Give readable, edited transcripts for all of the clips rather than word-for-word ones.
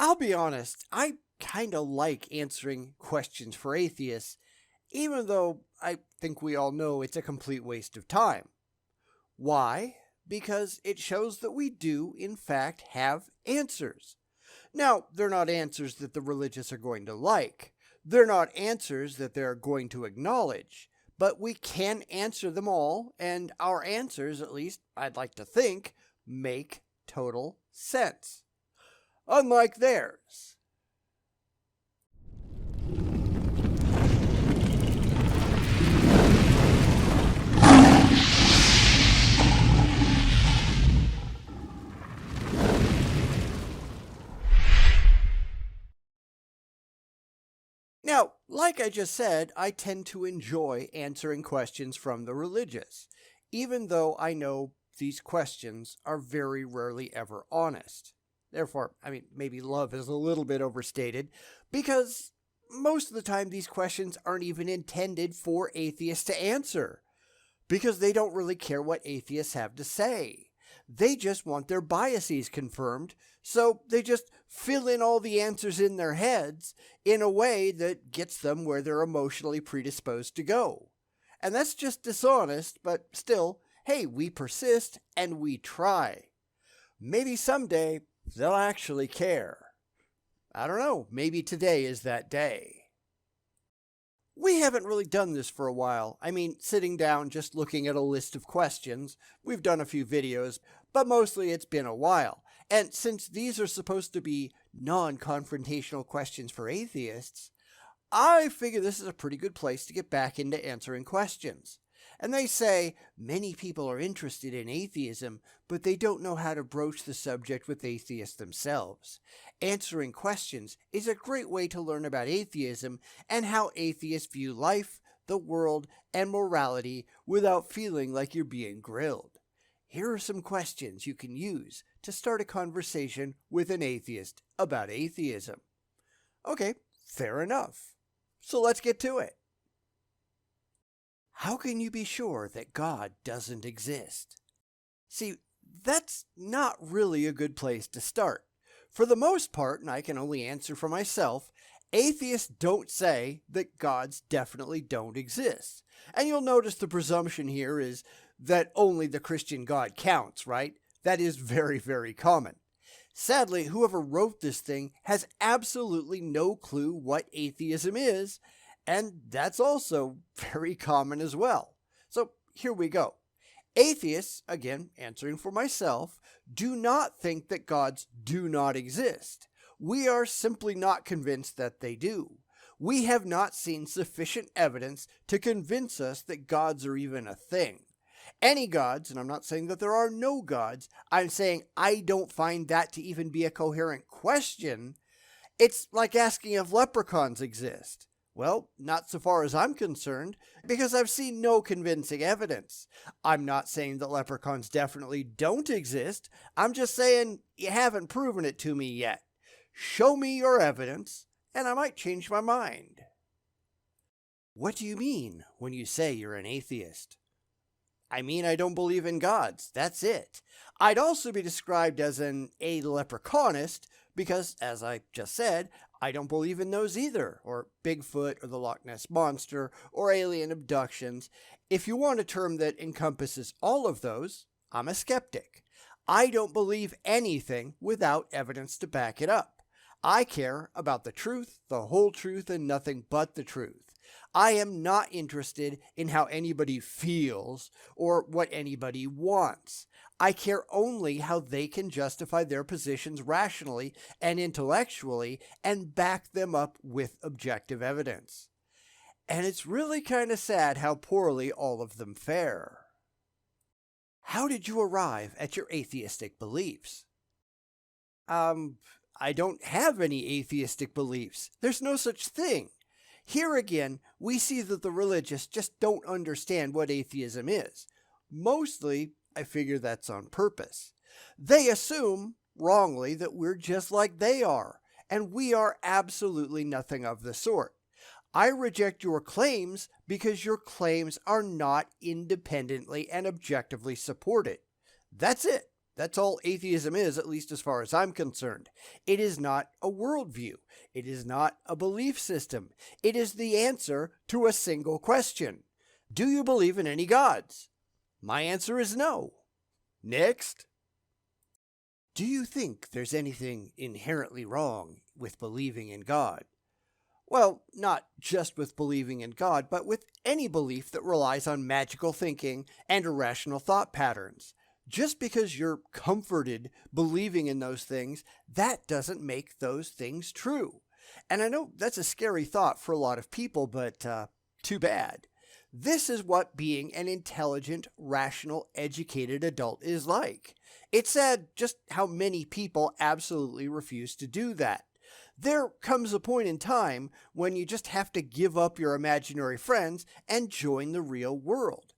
I'll be honest, I kind of like answering questions for atheists, even though I think we all know it's a complete waste of time. Why? Because it shows that we do, in fact, have answers. Now, they're not answers that the religious are going to like. They're not answers that they're going to acknowledge. But we can answer them all, and our answers, at least I'd like to think, make total sense. Unlike theirs. Now, like I just said, I tend to enjoy answering questions from the religious, even though I know these questions are very rarely ever honest. Therefore, maybe love is a little bit overstated, because most of the time these questions aren't even intended for atheists to answer, because they don't really care what atheists have to say. They just want their biases confirmed, so they just fill in all the answers in their heads in a way that gets them where they're emotionally predisposed to go. And that's just dishonest, but still, hey, we persist and we try. Maybe someday they'll actually care. I don't know, maybe today is that day. We haven't really done this for a while. Sitting down just looking at a list of questions. We've done a few videos, but mostly it's been a while. And since these are supposed to be non-confrontational questions for atheists, I figure this is a pretty good place to get back into answering questions. And they say many people are interested in atheism, but they don't know how to broach the subject with atheists themselves. Answering questions is a great way to learn about atheism and how atheists view life, the world, and morality without feeling like you're being grilled. Here are some questions you can use to start a conversation with an atheist about atheism. Okay, fair enough. So let's get to it. How can you be sure that God doesn't exist? See, that's not really a good place to start. For the most part, and I can only answer for myself, atheists don't say that gods definitely don't exist. And you'll notice the presumption here is that only the Christian God counts, right? That is very, very common. Sadly, whoever wrote this thing has absolutely no clue what atheism is, and that's also very common as well. So here we go. Atheists, again, answering for myself, do not think that gods do not exist. We are simply not convinced that they do. We have not seen sufficient evidence to convince us that gods are even a thing. Any gods, and I'm not saying that there are no gods, I'm saying I don't find that to even be a coherent question. It's like asking if leprechauns exist. Well, not so far as I'm concerned, because I've seen no convincing evidence. I'm not saying that leprechauns definitely don't exist. I'm just saying you haven't proven it to me yet. Show me your evidence, and I might change my mind. What do you mean when you say you're an atheist? I don't believe in gods. That's it. I'd also be described as an leprechaunist because, as I just said, I don't believe in those either, or Bigfoot or the Loch Ness Monster or alien abductions. If you want a term that encompasses all of those, I'm a skeptic. I don't believe anything without evidence to back it up. I care about the truth, the whole truth, and nothing but the truth. I am not interested in how anybody feels or what anybody wants. I care only how they can justify their positions rationally and intellectually and back them up with objective evidence. And it's really kind of sad how poorly all of them fare. How did you arrive at your atheistic beliefs? I don't have any atheistic beliefs. There's no such thing. Here again, we see that the religious just don't understand what atheism is. Mostly, I figure that's on purpose. They assume, wrongly, that we're just like they are, and we are absolutely nothing of the sort. I reject your claims because your claims are not independently and objectively supported. That's it. That's all atheism is, at least as far as I'm concerned. It is not a worldview. It is not a belief system. It is the answer to a single question. Do you believe in any gods? My answer is no. Next. Do you think there's anything inherently wrong with believing in God? Well, not just with believing in God, but with any belief that relies on magical thinking and irrational thought patterns. Just because you're comforted believing in those things, that doesn't make those things true. And I know that's a scary thought for a lot of people, but too bad. This is what being an intelligent, rational, educated adult is like. It's sad just how many people absolutely refuse to do that. There comes a point in time when you just have to give up your imaginary friends and join the real world.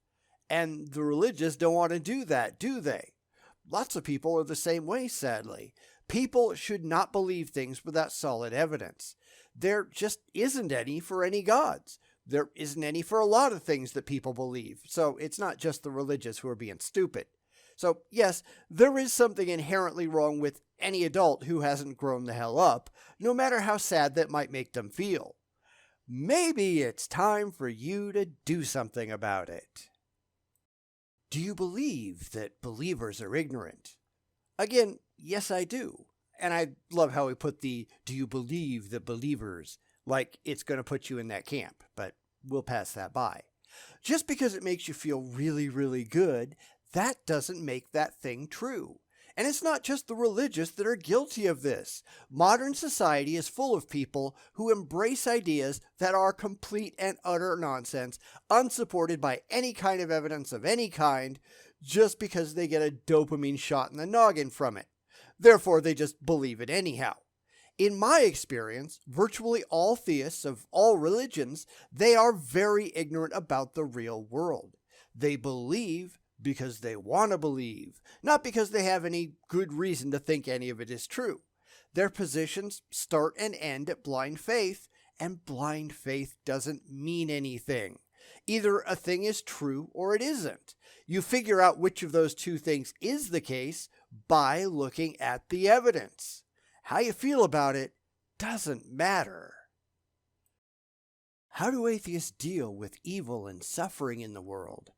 And the religious don't want to do that, do they? Lots of people are the same way, sadly. People should not believe things without solid evidence. There just isn't any for any gods. There isn't any for a lot of things that people believe. So it's not just the religious who are being stupid. So yes, there is something inherently wrong with any adult who hasn't grown the hell up, no matter how sad that might make them feel. Maybe it's time for you to do something about it. Do you believe that believers are ignorant? Again, yes, I do. And I love how we put the "do you believe that believers" like it's going to put you in that camp, but we'll pass that by. Just because it makes you feel really, really good, that doesn't make that thing true. And it's not just the religious that are guilty of this. Modern society is full of people who embrace ideas that are complete and utter nonsense, unsupported by any kind of evidence of any kind, just because they get a dopamine shot in the noggin from it. Therefore, they just believe it anyhow. In my experience, virtually all theists of all religions, they are very ignorant about the real world. They believe because they want to believe, not because they have any good reason to think any of it is true. Their positions start and end at blind faith, and blind faith doesn't mean anything. Either a thing is true or it isn't. You figure out which of those two things is the case by looking at the evidence. How you feel about it doesn't matter. How do atheists deal with evil and suffering in the world?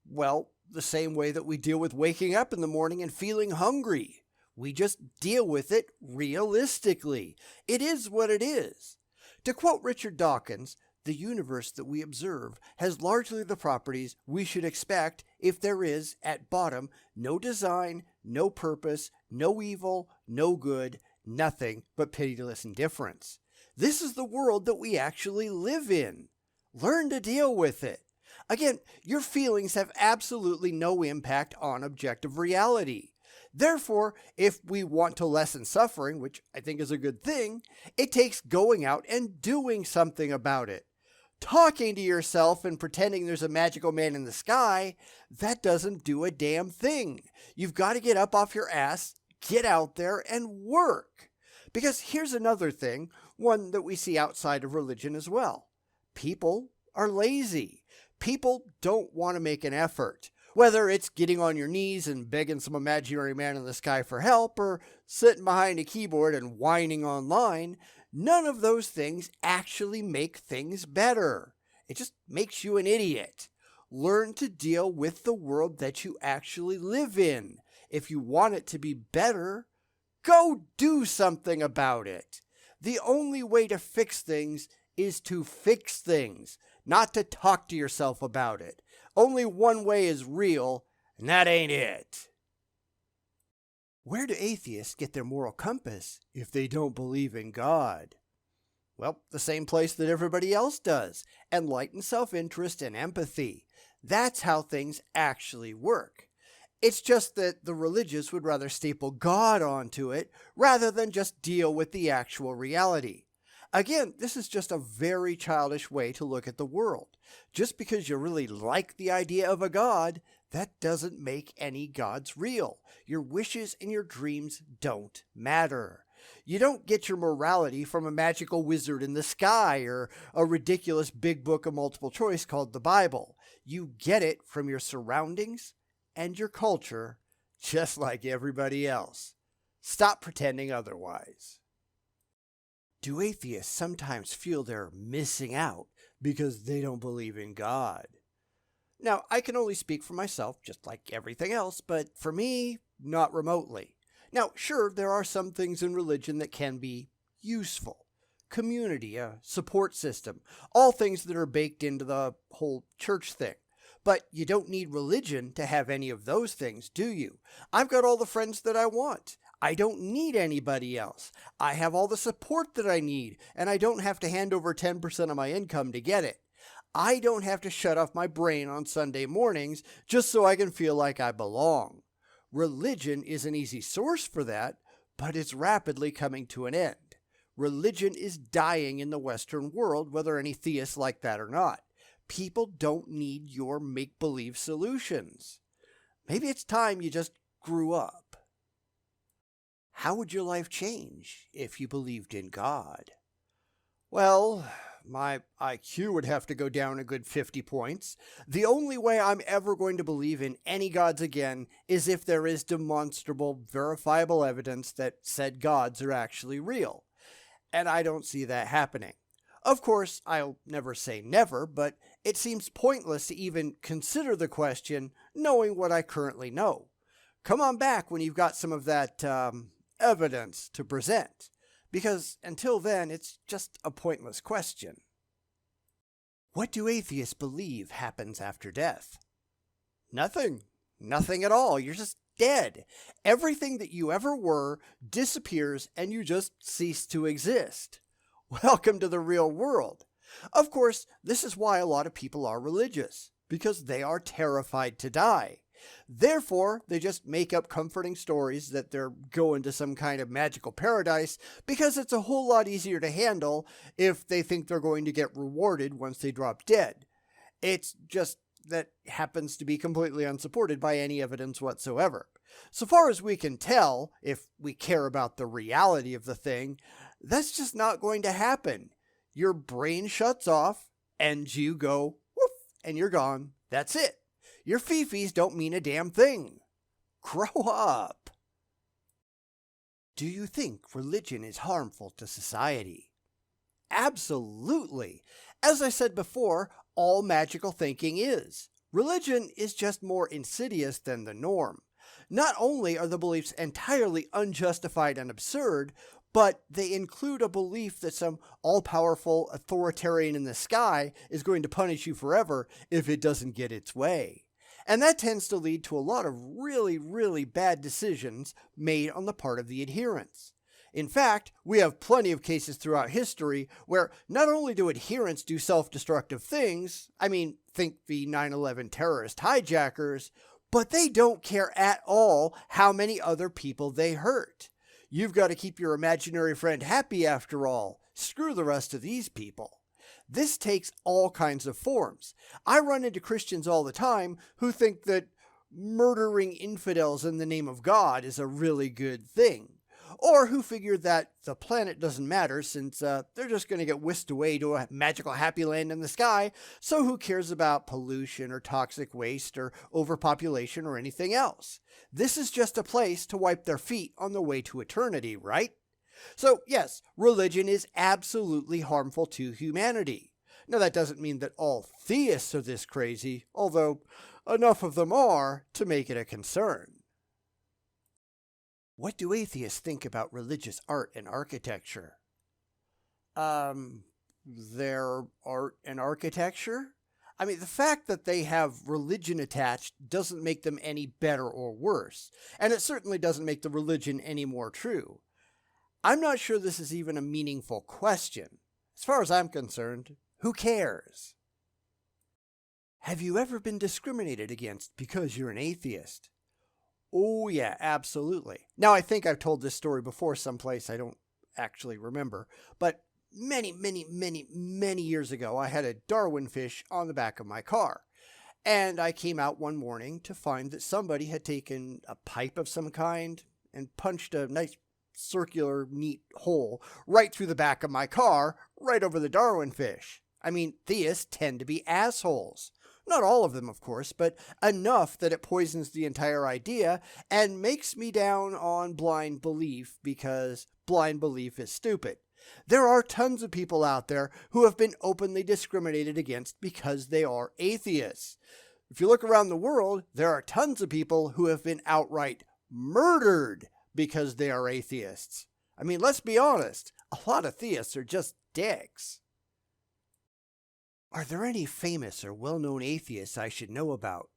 Well, the same way that we deal with waking up in the morning and feeling hungry. We just deal with it realistically. It is what it is. To quote Richard Dawkins, the universe that we observe has largely the properties we should expect if there is, at bottom, no design, no purpose, no evil, no good, nothing but pitiless indifference. This is the world that we actually live in. Learn to deal with it. Again, your feelings have absolutely no impact on objective reality. Therefore, if we want to lessen suffering, which I think is a good thing, it takes going out and doing something about it. Talking to yourself and pretending there's a magical man in the sky, that doesn't do a damn thing. You've got to get up off your ass, get out there, and work. Because here's another thing, one that we see outside of religion as well. People are lazy. People don't want to make an effort. Whether it's getting on your knees and begging some imaginary man in the sky for help, or sitting behind a keyboard and whining online, none of those things actually make things better. It just makes you an idiot. Learn to deal with the world that you actually live in. If you want it to be better, go do something about it. The only way to fix things is to fix things, not to talk to yourself about it. Only one way is real, and that ain't it. Where do atheists get their moral compass if they don't believe in God? Well, the same place that everybody else does. Enlightened self-interest and empathy. That's how things actually work. It's just that the religious would rather staple God onto it rather than just deal with the actual reality. Again, this is just a very childish way to look at the world. Just because you really like the idea of a God, that doesn't make any gods real. Your wishes and your dreams don't matter. You don't get your morality from a magical wizard in the sky or a ridiculous big book of multiple choice called the Bible. You get it from your surroundings and your culture, just like everybody else. Stop pretending otherwise. Do atheists sometimes feel they're missing out because they don't believe in God? Now, I can only speak for myself, just like everything else, but for me, not remotely. Now, sure, there are some things in religion that can be useful. Community, a support system, all things that are baked into the whole church thing. But you don't need religion to have any of those things, do you? I've got all the friends that I want. I don't need anybody else. I have all the support that I need, and I don't have to hand over 10% of my income to get it. I don't have to shut off my brain on Sunday mornings just so I can feel like I belong. Religion is an easy source for that, but it's rapidly coming to an end. Religion is dying in the Western world, whether any theists like that or not. People don't need your make-believe solutions. Maybe it's time you just grew up. How would your life change if you believed in God? Well, my IQ would have to go down a good 50 points. The only way I'm ever going to believe in any gods again is if there is demonstrable, verifiable evidence that said gods are actually real. And I don't see that happening. Of course, I'll never say never, but it seems pointless to even consider the question knowing what I currently know. Come on back when you've got some of that evidence to present, because until then, it's just a pointless question. What do atheists believe happens after death? Nothing. Nothing at all. You're just dead. Everything that you ever were disappears and you just cease to exist. Welcome to the real world. Of course, this is why a lot of people are religious, because they are terrified to die. Therefore, they just make up comforting stories that they're going to some kind of magical paradise because it's a whole lot easier to handle if they think they're going to get rewarded once they drop dead. It's just that happens to be completely unsupported by any evidence whatsoever. So far as we can tell, if we care about the reality of the thing, that's just not going to happen. Your brain shuts off and you go, woof, and you're gone. That's it. Your fifis don't mean a damn thing. Grow up. Do you think religion is harmful to society? Absolutely. As I said before, all magical thinking is. Religion is just more insidious than the norm. Not only are the beliefs entirely unjustified and absurd, but they include a belief that some all-powerful authoritarian in the sky is going to punish you forever if it doesn't get its way. And that tends to lead to a lot of really, really bad decisions made on the part of the adherents. In fact, we have plenty of cases throughout history where not only do adherents do self-destructive things, think the 9/11 terrorist hijackers, but they don't care at all how many other people they hurt. You've got to keep your imaginary friend happy after all. Screw the rest of these people. This takes all kinds of forms. I run into Christians all the time who think that murdering infidels in the name of God is a really good thing. Or who figure that the planet doesn't matter since they're just going to get whisked away to a magical happy land in the sky, so who cares about pollution or toxic waste or overpopulation or anything else? This is just a place to wipe their feet on the way to eternity, right? So yes, religion is absolutely harmful to humanity. Now that doesn't mean that all theists are this crazy, although enough of them are to make it a concern. What do atheists think about religious art and architecture? Their art and architecture? The fact that they have religion attached doesn't make them any better or worse, and it certainly doesn't make the religion any more true. I'm not sure this is even a meaningful question. As far as I'm concerned, who cares? Have you ever been discriminated against because you're an atheist? Oh yeah, absolutely. Now I think I've told this story before someplace, I don't actually remember, but many years ago I had a Darwin fish on the back of my car. And I came out one morning to find that somebody had taken a pipe of some kind and punched a nice circular, neat hole right through the back of my car, right over the Darwin fish. Theists tend to be assholes. Not all of them, of course, but enough that it poisons the entire idea and makes me down on blind belief because blind belief is stupid. There are tons of people out there who have been openly discriminated against because they are atheists. If you look around the world, there are tons of people who have been outright murdered because they are atheists. I mean, let's be honest, a lot of theists are just dicks. Are there any famous or well-known atheists I should know about?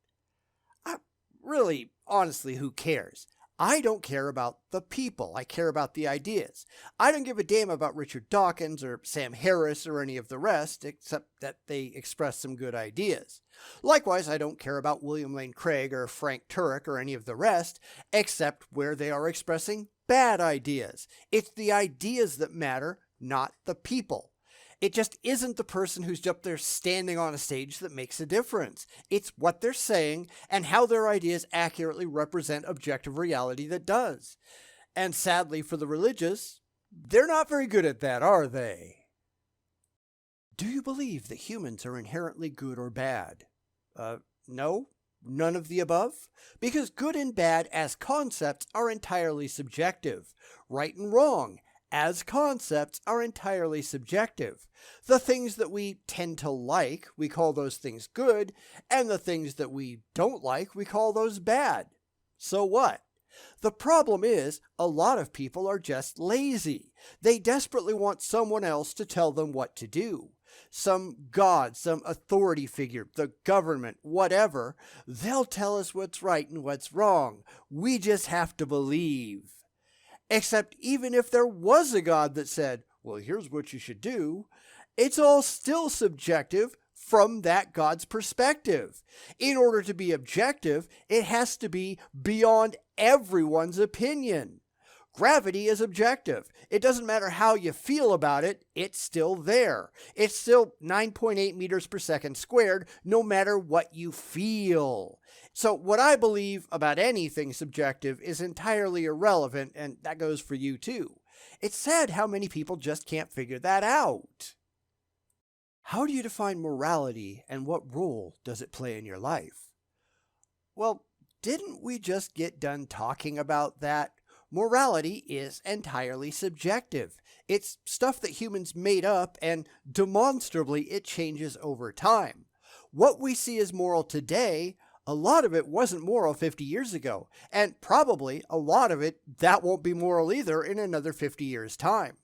Really, honestly, who cares? I don't care about the people. I care about the ideas. I don't give a damn about Richard Dawkins or Sam Harris or any of the rest, except that they express some good ideas. Likewise, I don't care about William Lane Craig or Frank Turek or any of the rest, except where they are expressing bad ideas. It's the ideas that matter, not the people. It just isn't the person who's up there standing on a stage that makes a difference. It's what they're saying and how their ideas accurately represent objective reality that does. And sadly for the religious, they're not very good at that, are they? Do you believe that humans are inherently good or bad? No? None of the above? Because good and bad as concepts are entirely subjective. Right and wrong as concepts are entirely subjective. The things that we tend to like, we call those things good, and the things that we don't like, we call those bad. So what? The problem is, a lot of people are just lazy. They desperately want someone else to tell them what to do. Some god, some authority figure, the government, whatever, they'll tell us what's right and what's wrong. We just have to believe. Except even if there was a God that said, well, here's what you should do, it's all still subjective from that God's perspective. In order to be objective, it has to be beyond everyone's opinion. Gravity is objective. It doesn't matter how you feel about it, it's still there. It's still 9.8 meters per second squared, no matter what you feel. So what I believe about anything subjective is entirely irrelevant, and that goes for you too. It's sad how many people just can't figure that out. How do you define morality, and what role does it play in your life? Well, didn't we just get done talking about that? Morality is entirely subjective. It's stuff that humans made up, and demonstrably it changes over time. What we see as moral today, a lot of it wasn't moral 50 years ago, and probably a lot of it that won't be moral either in another 50 years' time.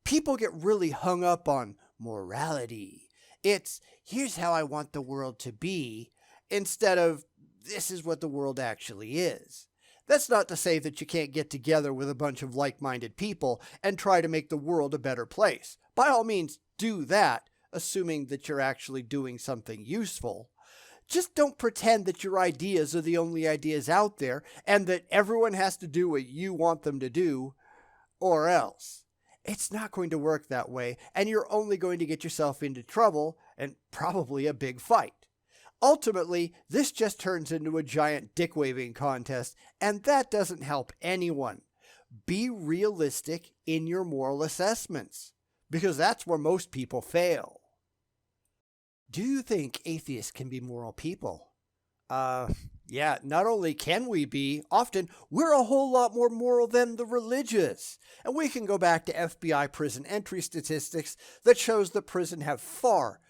People get really hung up on morality. It's, here's how I want the world to be, instead of, this is what the world actually is. That's not to say that you can't get together with a bunch of like-minded people and try to make the world a better place. By all means, do that, assuming that you're actually doing something useful. Just don't pretend that your ideas are the only ideas out there and that everyone has to do what you want them to do, or else. It's not going to work that way, and you're only going to get yourself into trouble and probably a big fight. Ultimately, this just turns into a giant dick-waving contest, and that doesn't help anyone. Be realistic in your moral assessments, because that's where most people fail. Do you think atheists can be moral people? Yeah, not only can we be, often we're a whole lot more moral than the religious. And we can go back to FBI prison entry statistics that shows that prison have far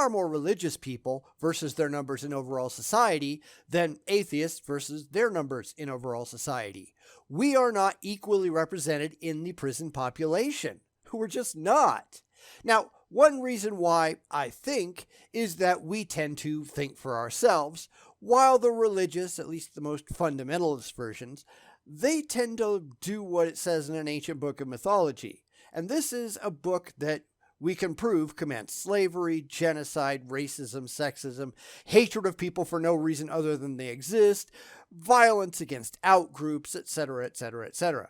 more religious people versus their numbers in overall society than atheists versus their numbers in overall society. We are not equally represented in the prison population. We're just not. Now, one reason why I think is that we tend to think for ourselves, while the religious, at least the most fundamentalist versions, they tend to do what it says in an ancient book of mythology. And this is a book that we can prove commenced slavery, genocide, racism, sexism, hatred of people for no reason other than they exist, violence against outgroups, etc., etc., etc.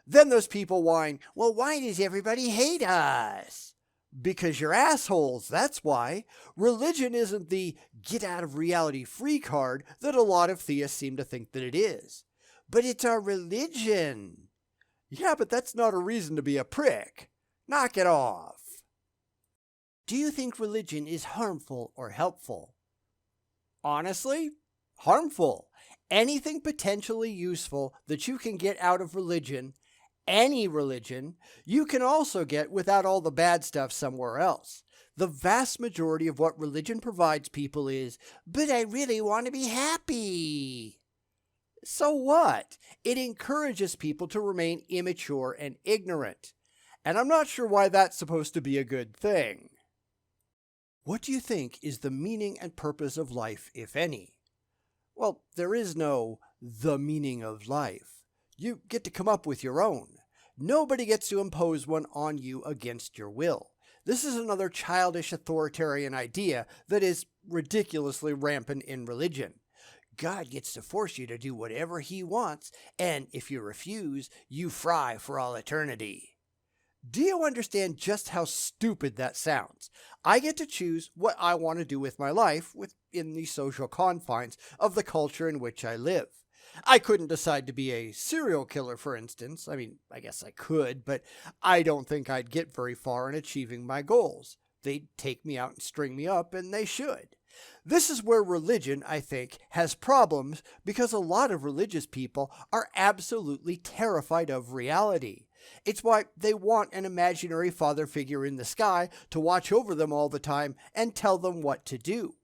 Then those people whine, well, why does everybody hate us? Because you're assholes, that's why. Religion isn't the get out of reality free card that a lot of theists seem to think that it is. But it's our religion. Yeah, but that's not a reason to be a prick. Knock it off. Do you think religion is harmful or helpful? Honestly, harmful. Anything potentially useful that you can get out of religion, any religion, you can also get without all the bad stuff somewhere else. The vast majority of what religion provides people is, but I really want to be happy. So what? It encourages people to remain immature and ignorant. And I'm not sure why that's supposed to be a good thing. What do you think is the meaning and purpose of life, if any? Well, there is no the meaning of life. You get to come up with your own. Nobody gets to impose one on you against your will. This is another childish authoritarian idea that is ridiculously rampant in religion. God gets to force you to do whatever he wants, and if you refuse, you fry for all eternity. Do you understand just how stupid that sounds? I get to choose what I want to do with my life within the social confines of the culture in which I live. I couldn't decide to be a serial killer, for instance. I mean, I guess I could, but I don't think I'd get very far in achieving my goals. They'd take me out and string me up, and they should. This is where religion, I think, has problems because a lot of religious people are absolutely terrified of reality. It's why they want an imaginary father figure in the sky to watch over them all the time and tell them what to do.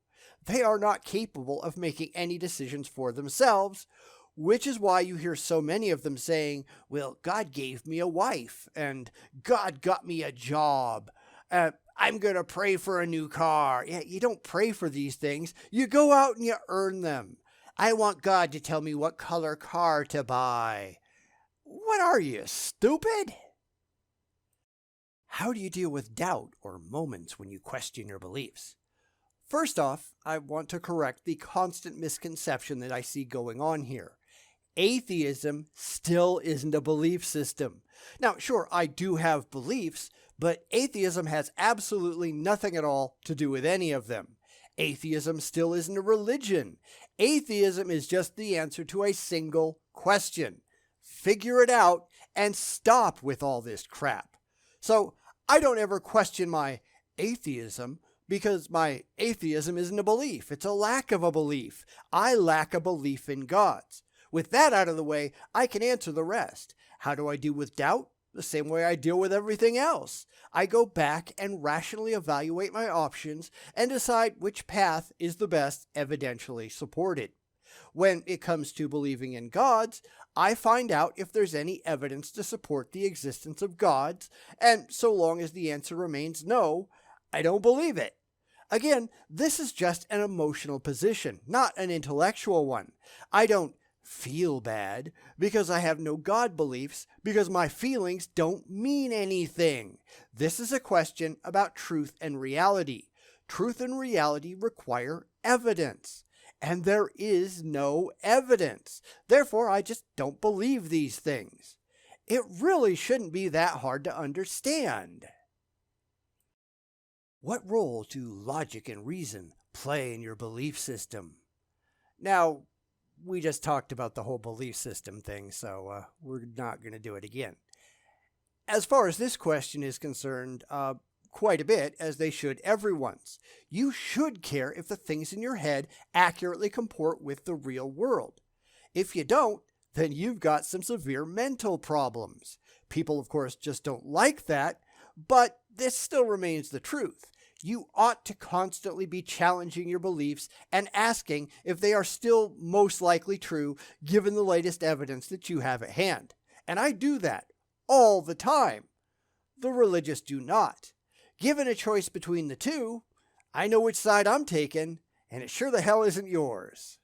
They are not capable of making any decisions for themselves, which is why you hear so many of them saying, well, God gave me a wife, and God got me a job. I'm going to pray for a new car. Yeah, you don't pray for these things. You go out and you earn them. I want God to tell me what color car to buy. What are you, stupid? How do you deal with doubt or moments when you question your beliefs? First off, I want to correct the constant misconception that I see going on here. Atheism still isn't a belief system. Now, sure, I do have beliefs, but atheism has absolutely nothing at all to do with any of them. Atheism still isn't a religion. Atheism is just the answer to a single question. Figure it out and stop with all this crap. So I don't ever question my atheism because my atheism isn't a belief. It's a lack of a belief. I lack a belief in gods. With that out of the way, I can answer the rest. How do I deal with doubt? The same way I deal with everything else. I go back and rationally evaluate my options and decide which path is the best evidentially supported. When it comes to believing in gods, I find out if there's any evidence to support the existence of gods, and so long as the answer remains no, I don't believe it. Again, this is just an emotional position, not an intellectual one. I don't feel bad because I have no God beliefs, because my feelings don't mean anything. This is a question about truth and reality. Truth and reality require evidence. And there is no evidence. Therefore, I just don't believe these things. It really shouldn't be that hard to understand. What role do logic and reason play in your belief system? Now, we just talked about the whole belief system thing, so we're not going to do it again. As far as this question is concerned, quite a bit, as they should everyone's. You should care if the things in your head accurately comport with the real world. If you don't, then you've got some severe mental problems. People, of course, just don't like that, but this still remains the truth. You ought to constantly be challenging your beliefs and asking if they are still most likely true given the latest evidence that you have at hand. And I do that all the time. The religious do not. Given a choice between the two, I know which side I'm taking, and it sure the hell isn't yours.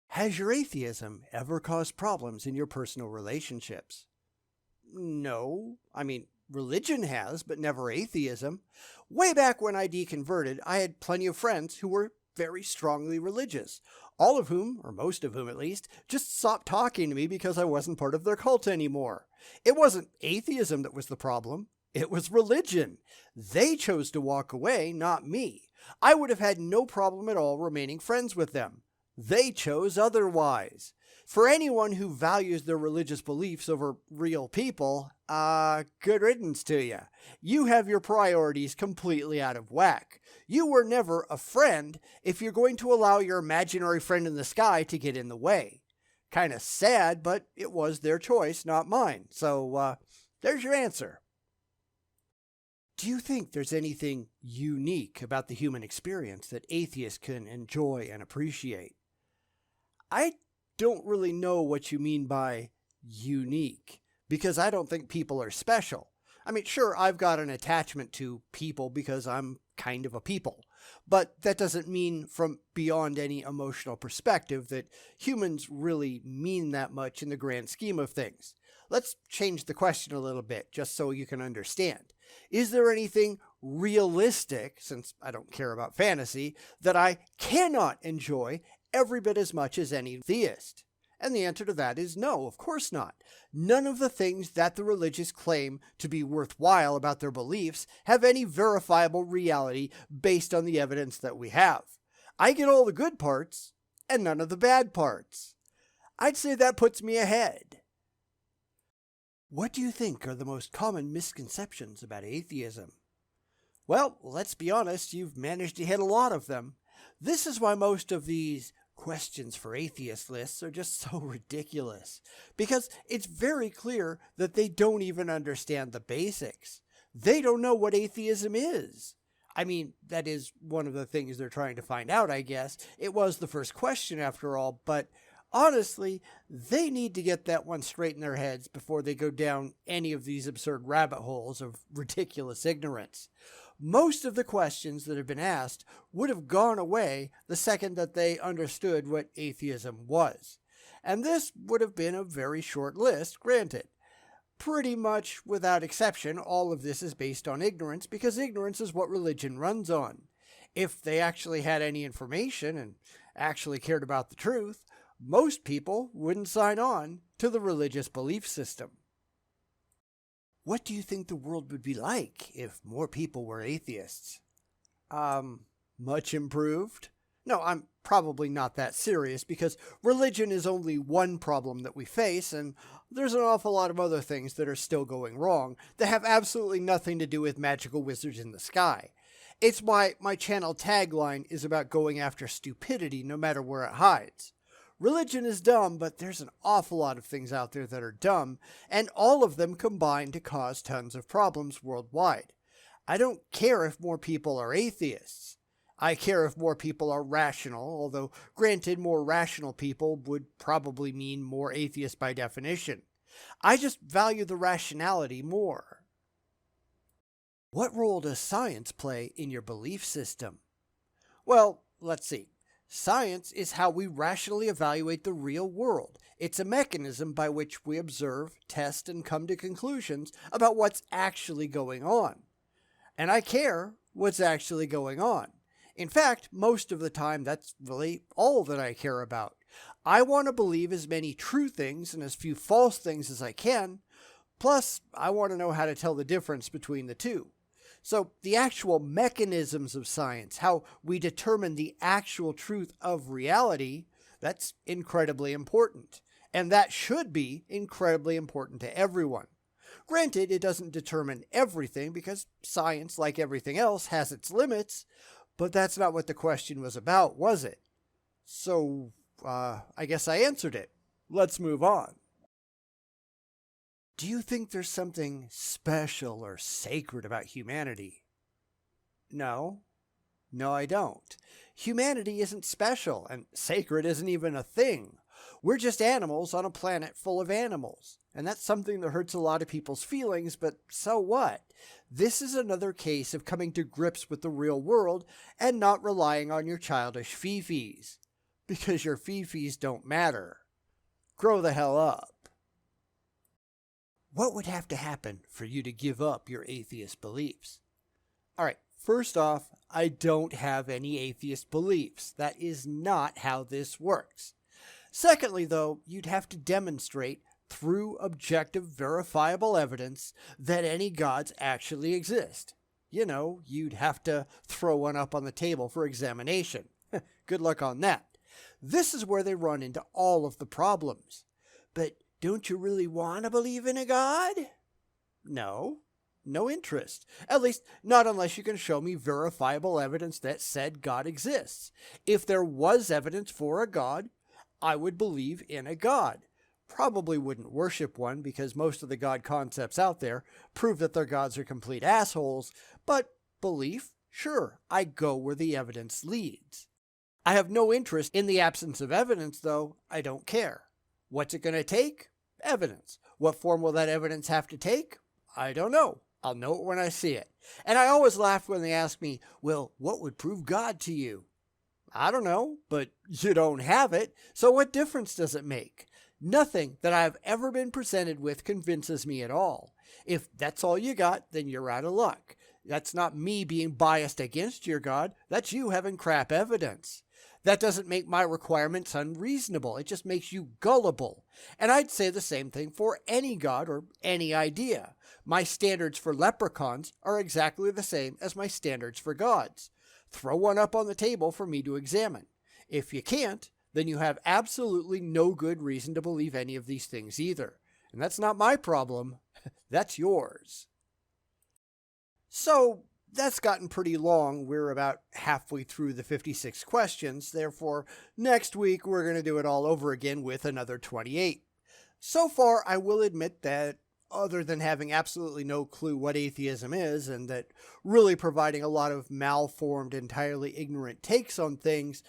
Has your atheism ever caused problems in your personal relationships? No. I mean, religion has, but never atheism. Way back when I deconverted, I had plenty of friends who were very strongly religious, all of whom, or most of whom at least, just stopped talking to me because I wasn't part of their cult anymore. It wasn't atheism that was the problem. It was religion. They chose to walk away, not me. I would have had no problem at all remaining friends with them. They chose otherwise. For anyone who values their religious beliefs over real people, good riddance to you. You have your priorities completely out of whack. You were never a friend if you're going to allow your imaginary friend in the sky to get in the way. Kind of sad, but it was their choice, not mine. So, there's your answer. Do you think there's anything unique about the human experience that atheists can enjoy and appreciate? I don't really know what you mean by unique, because I don't think people are special. I mean, sure, I've got an attachment to people because I'm kind of a people, but that doesn't mean from beyond any emotional perspective that humans really mean that much in the grand scheme of things. Let's change the question a little bit just so you can understand. Is there anything realistic, since I don't care about fantasy, that I cannot enjoy every bit as much as any theist? And the answer to that is no, of course not. None of the things that the religious claim to be worthwhile about their beliefs have any verifiable reality based on the evidence that we have. I get all the good parts and none of the bad parts. I'd say that puts me ahead. What do you think are the most common misconceptions about atheism? Well, let's be honest, you've managed to hit a lot of them. This is why most of these questions for atheist lists are just so ridiculous, because it's very clear that they don't even understand the basics. They don't know what atheism is. I mean, that is one of the things they're trying to find out, I guess. It was the first question after all, but honestly, they need to get that one straight in their heads before they go down any of these absurd rabbit holes of ridiculous ignorance. Most of the questions that have been asked would have gone away the second that they understood what atheism was. And this would have been a very short list, granted. Pretty much without exception, all of this is based on ignorance because ignorance is what religion runs on. If they actually had any information and actually cared about the truth, most people wouldn't sign on to the religious belief system. What do you think the world would be like if more people were atheists? Much improved? No, I'm probably not that serious because religion is only one problem that we face, and there's an awful lot of other things that are still going wrong that have absolutely nothing to do with magical wizards in the sky. It's why my channel tagline is about going after stupidity no matter where it hides. Religion is dumb, but there's an awful lot of things out there that are dumb, and all of them combine to cause tons of problems worldwide. I don't care if more people are atheists. I care if more people are rational, although granted more rational people would probably mean more atheists by definition. I just value the rationality more. What role does science play in your belief system? Well, let's see. Science is how we rationally evaluate the real world. It's a mechanism by which we observe, test, and come to conclusions about what's actually going on. And I care what's actually going on. In fact, most of the time, that's really all that I care about. I want to believe as many true things and as few false things as I can. Plus, I want to know how to tell the difference between the two. So the actual mechanisms of science, how we determine the actual truth of reality, that's incredibly important. And that should be incredibly important to everyone. Granted, it doesn't determine everything because science, like everything else, has its limits, but that's not what the question was about, was it? So, I guess I answered it. Let's move on. Do you think there's something special or sacred about humanity? No. No, I don't. Humanity isn't special, and sacred isn't even a thing. We're just animals on a planet full of animals. And that's something that hurts a lot of people's feelings, but so what? This is another case of coming to grips with the real world and not relying on your childish fifis. Because your fifis don't matter. Grow the hell up. What would have to happen for you to give up your atheist beliefs? All right, first off, I don't have any atheist beliefs. That is not how this works. Secondly, though, you'd have to demonstrate through objective, verifiable evidence that any gods actually exist. You know, you'd have to throw one up on the table for examination. Good luck on that. This is where they run into all of the problems. But don't you really want to believe in a God? No. No interest. At least, not unless you can show me verifiable evidence that said God exists. If there was evidence for a God, I would believe in a God. Probably wouldn't worship one because most of the God concepts out there prove that their gods are complete assholes, but belief, sure, I go where the evidence leads. I have no interest in the absence of evidence, though. I don't care. What's it going to take? Evidence. What form will that evidence have to take? I don't know. I'll know it when I see it. And I always laugh when they ask me, well, what would prove God to you? I don't know, but you don't have it, so what difference does it make? Nothing that I've ever been presented with convinces me at all. If that's all you got, then you're out of luck. That's not me being biased against your God. That's you having crap evidence. That doesn't make my requirements unreasonable. It just makes you gullible. And I'd say the same thing for any God or any idea. My standards for leprechauns are exactly the same as my standards for gods. Throw one up on the table for me to examine. If you can't, then you have absolutely no good reason to believe any of these things either. And that's not my problem. That's yours. So, that's gotten pretty long. We're about halfway through the 56 questions. Therefore, next week we're going to do it all over again with another 28. So far, I will admit that other than having absolutely no clue what atheism is and that really providing a lot of malformed, entirely ignorant takes on things,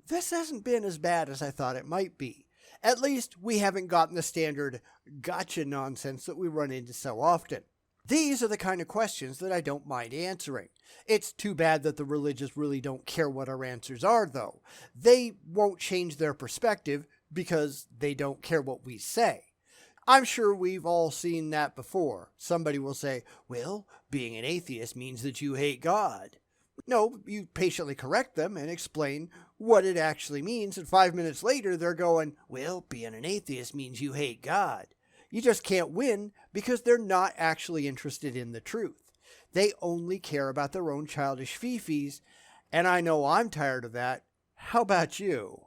this hasn't been as bad as I thought it might be. At least we haven't gotten the standard gotcha nonsense that we run into so often. These are the kind of questions that I don't mind answering. It's too bad that the religious really don't care what our answers are, though. They won't change their perspective because they don't care what we say. I'm sure we've all seen that before. Somebody will say, well, being an atheist means that you hate God. No, you patiently correct them and explain what it actually means, and 5 minutes later they're going, well, being an atheist means you hate God. You just can't win because they're not actually interested in the truth. They only care about their own childish fifis, and I know I'm tired of that. How about you?